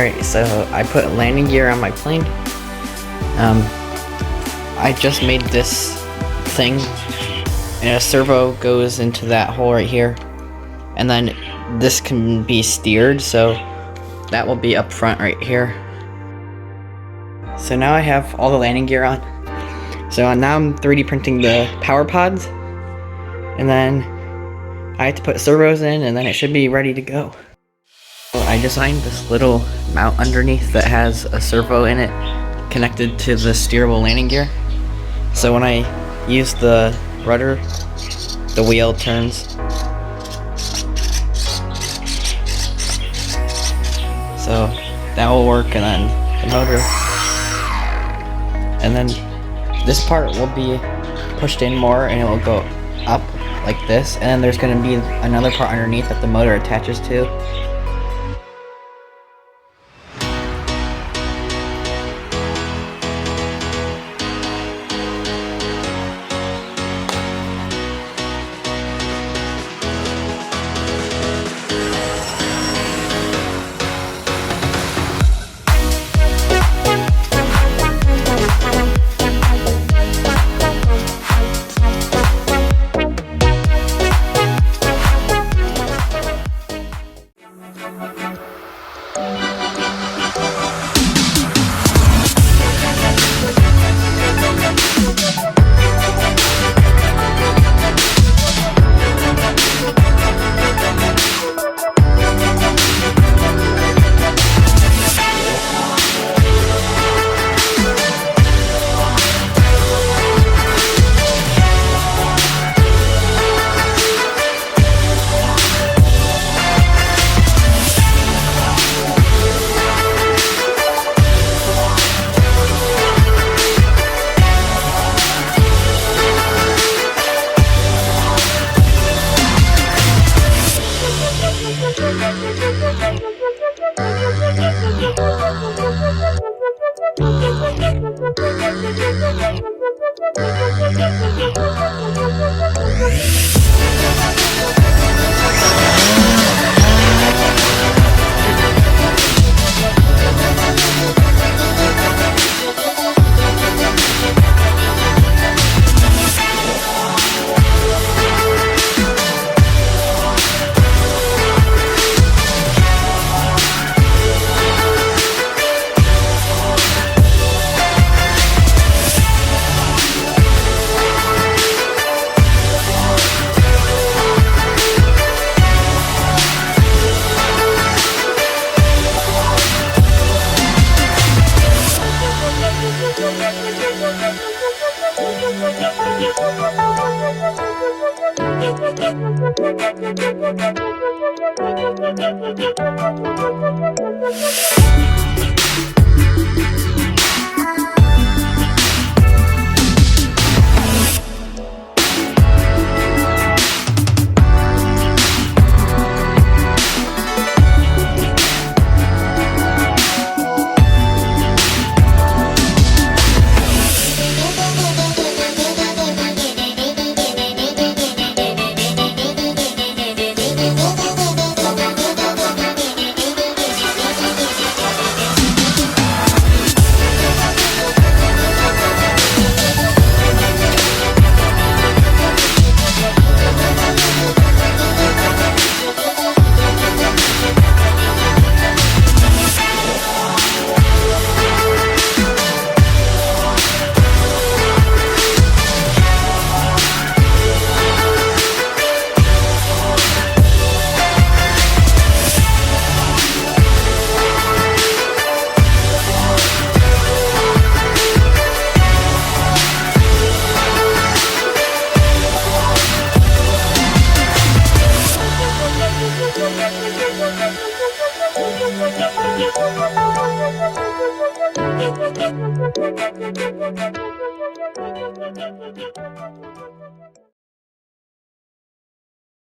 Alright, so I put landing gear on my plane. I just made this thing, and a servo goes into that hole right here, and then this can be steered, so that will be up front right here. So now I have all the landing gear on. So now I'm 3D printing the power pods, and then I have to put servos in, and then it should be ready to go. So I designed this little mount underneath that has a servo in it connected to the steerable landing gear. So when I use the rudder, the wheel turns. So that will work, and then the motor. And then this part will be pushed in more, and it will go up like this. And then there's going to be another part underneath that the motor attaches to.